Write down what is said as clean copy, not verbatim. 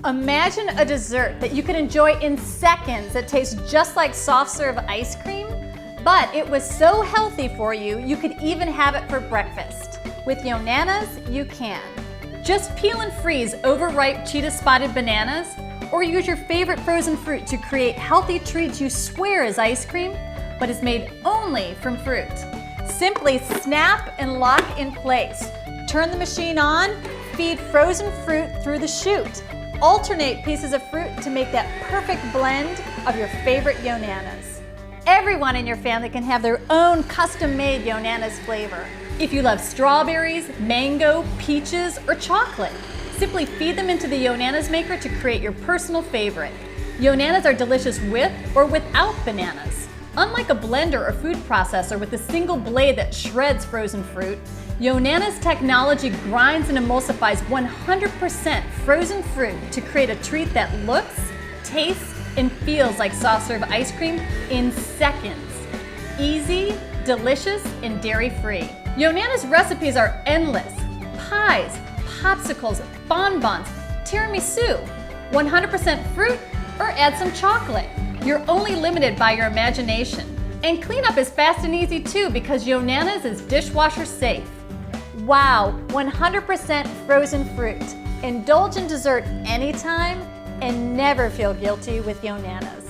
Imagine a dessert that you can enjoy in seconds that tastes just like soft serve ice cream, but it was so healthy for you, you could even have it for breakfast. With Yonanas, you can. Just peel and freeze overripe cheetah-spotted bananas, or use your favorite frozen fruit to create healthy treats you swear is ice cream, but is made only from fruit. Simply snap and lock in place. Turn the machine on, feed frozen fruit through the chute. Alternate pieces of fruit to make that perfect blend of your favorite Yonanas. Everyone in your family can have their own custom-made Yonanas flavor. If you love strawberries, mango, peaches, or chocolate, simply feed them into the Yonanas maker to create your personal favorite. Yonanas are delicious with or without bananas. Unlike a blender or food processor with a single blade that shreds frozen fruit, Yonanas technology grinds and emulsifies 100% frozen fruit to create a treat that looks, tastes, and feels like soft serve ice cream in seconds. Easy, delicious, and dairy-free. Yonanas recipes are endless. Pies, popsicles, bonbons, tiramisu, 100% fruit, or add some chocolate. You're only limited by your imagination. And cleanup is fast and easy too because Yonanas is dishwasher safe. Wow, 100% frozen fruit. Indulge in dessert anytime and never feel guilty with Yonanas.